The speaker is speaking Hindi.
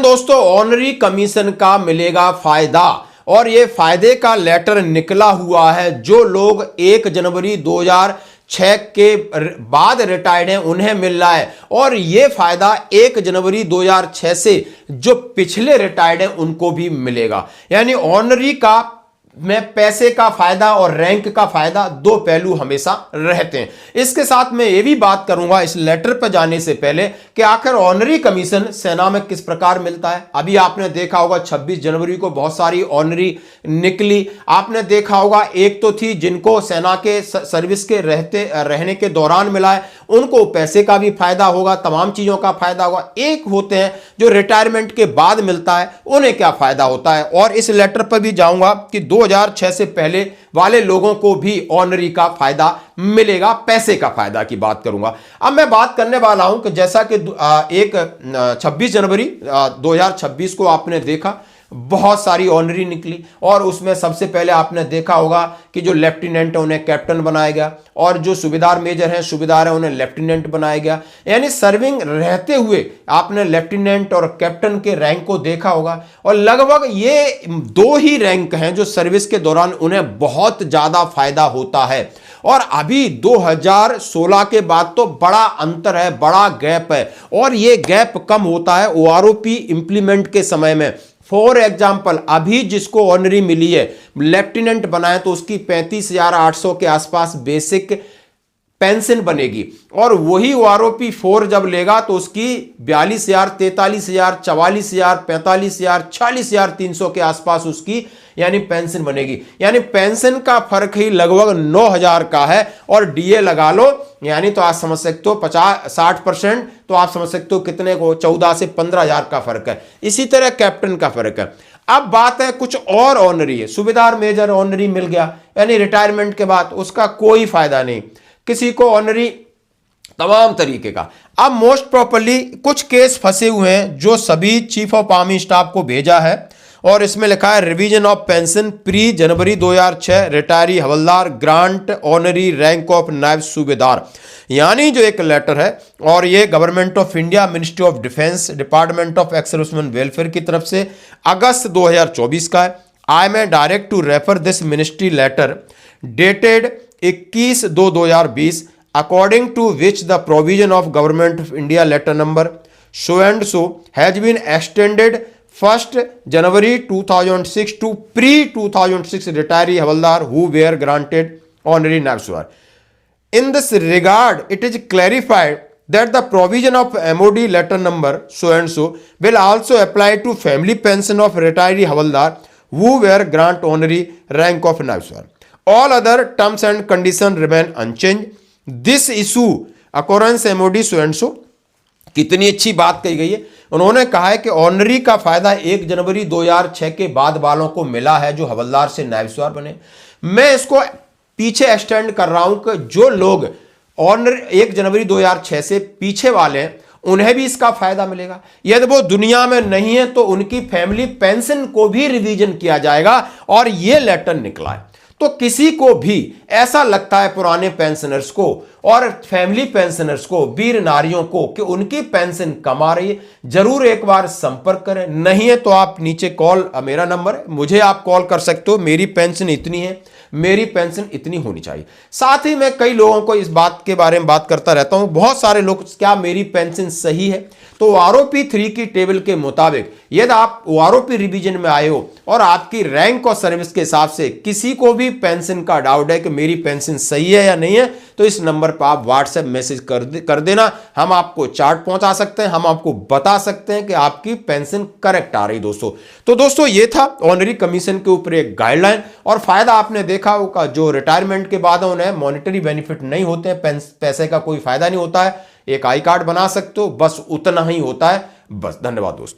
दोस्तों ऑनरी कमीशन का मिलेगा फायदा और ये फायदे का लेटर निकला हुआ है। जो लोग 1 जनवरी 2006 के बाद रिटायर्ड हैं उन्हें मिल रहा है और ये फायदा 1 जनवरी 2006 से जो पिछले रिटायर्ड हैं उनको भी मिलेगा। यानी ऑनरी का में पैसे का फायदा और रैंक का फायदा दो पहलू हमेशा रहते हैं। इसके साथ मैं ये भी बात करूंगा इस लेटर पर जाने से पहले कि आखिर ऑनरी कमीशन सेना में किस प्रकार मिलता है। अभी आपने देखा होगा 26 जनवरी को बहुत सारी ऑनरी निकली। आपने देखा होगा एक तो थी जिनको सेना के सर्विस के रहने के दौरान मिला है, उनको पैसे का भी फायदा होगा, तमाम चीजों का फायदा होगा। एक होते हैं जो रिटायरमेंट के बाद मिलता है, उन्हें क्या फायदा होता है। और इस लेटर पर भी जाऊंगा कि 2006 से पहले वाले लोगों को भी ऑनरी का फायदा मिलेगा, पैसे का फायदा की बात करूंगा। अब मैं बात करने वाला हूं कि जैसा कि 26 जनवरी 2026 को आपने देखा बहुत सारी ऑनरी निकली और उसमें सबसे पहले आपने देखा होगा कि जो लेफ्टिनेंट है उन्हें कैप्टन बनाया गया और जो सूबेदार मेजर हैं सूबेदार हैं उन्हें लेफ्टिनेंट बनाया गया। यानी सर्विंग रहते हुए आपने लेफ्टिनेंट और कैप्टन के रैंक को देखा होगा और लगभग ये दो ही रैंक हैं जो सर्विस के दौरान उन्हें बहुत ज्यादा फायदा होता है। और अभी 2016 के बाद तो बड़ा अंतर है, बड़ा गैप है और ये गैप कम होता है ओआरओपी इंप्लीमेंट के समय में। फॉर एग्जाम्पल अभी जिसको ऑनरी मिली है लेफ्टिनेंट बनाए तो उसकी 35,800 के आसपास बेसिक पेंशन बनेगी और वही ओआरओपी 4 जब लेगा तो उसकी 42,000, 43,000, 44,000, 45,000, 46,300 के आसपास उसकी यानी पेंशन बनेगी। यानी पेंशन का फर्क ही लगभग 9,000 का है और डीए लगा लो यानी तो आप समझ सकते हो 50-60%, तो आप समझ सकते हो कितने को 14 से 15,000 का फर्क है। इसी तरह कैप्टन का फर्क है। अब बात है कुछ और ऑनरी है। सूबेदार मेजर ऑनरी मिल गया यानी रिटायरमेंट के बाद उसका कोई फायदा नहीं, किसी को ऑनरी तमाम तरीके का। अब मोस्ट प्रॉपर्ली कुछ केस फंसे हुए हैं जो सभी चीफ ऑफ आर्मी स्टाफ को भेजा है और इसमें लिखा है revision of pension pre January 2006 retiree havildar grant honorary rank of naib subedar. यानी जो एक लेटर है और ये government of India ministry of defence department of ex servicemen welfare की तरफ से अगस्त 2024 का है। I may direct to refer this ministry letter dated 21/2/2020 according to which the provision of government of India letter number so and so has been extended 1st January 2006 to pre-2006 retiree Havaldar who were granted honorary Navswar. In this regard, it is clarified that the provision of MOD letter number so and so will also apply to family pension of retiree Havaldar who were granted honorary rank of Navswar. All other terms and conditions remain unchanged. This issue accordance MOD so and so. कितनी अच्छी बात कही गई है। उन्होंने कहा है कि ऑनरी का फायदा 1 जनवरी 2006 के बाद वालों को मिला है जो हवलदार से नायब सवार बने। मैं इसको पीछे एक्सटेंड कर रहा हूं कि जो लोग ऑनर 1 जनवरी 2006 से पीछे वाले हैं उन्हें भी इसका फायदा मिलेगा। यदि वो दुनिया में नहीं है तो उनकी फैमिली पेंशन को भी रिवीजन किया जाएगा और यह लेटर निकला है। तो किसी को भी ऐसा लगता है पुराने पेंशनर्स को और फैमिली पेंशनर्स को, वीर नारियों को कि उनकी पेंशन कम आ रही है, जरूर एक बार संपर्क करें। नहीं है तो आप नीचे कॉल, मेरा नंबर है, मुझे आप कॉल कर सकते हो। मेरी पेंशन इतनी है, मेरी पेंशन इतनी होनी चाहिए। साथ ही मैं कई लोगों को इस बात के बारे में बात करता रहता हूं, बहुत सारे लोग क्या मेरी पेंशन सही है। तो आरओपी 3 की टेबल के मुताबिक यदि आप आरओपी रिवीजन में आए हो और आपकी रैंक और सर्विस के हिसाब से किसी को भी पेंशन का डाउट है कि मेरी पेंशन सही है या नहीं है, तो इस नंबर पर आप व्हाट्सएप मैसेज कर देना। हम आपको चार्ट पहुंचा सकते हैं, हम आपको बता सकते हैं कि आपकी पेंशन करेक्ट आ रही। दोस्तों तो दोस्तों ये था ऑनरी कमीशन के ऊपर एक गाइडलाइन और फायदा आपने देखा होगा। जो रिटायरमेंट के बाद उन्हें मॉनेटरी बेनिफिट नहीं होते हैं, पैसे का कोई फायदा नहीं होता है, एक आई कार्ड बना सकते हो, बस उतना ही होता है। बस धन्यवाद दोस्तों।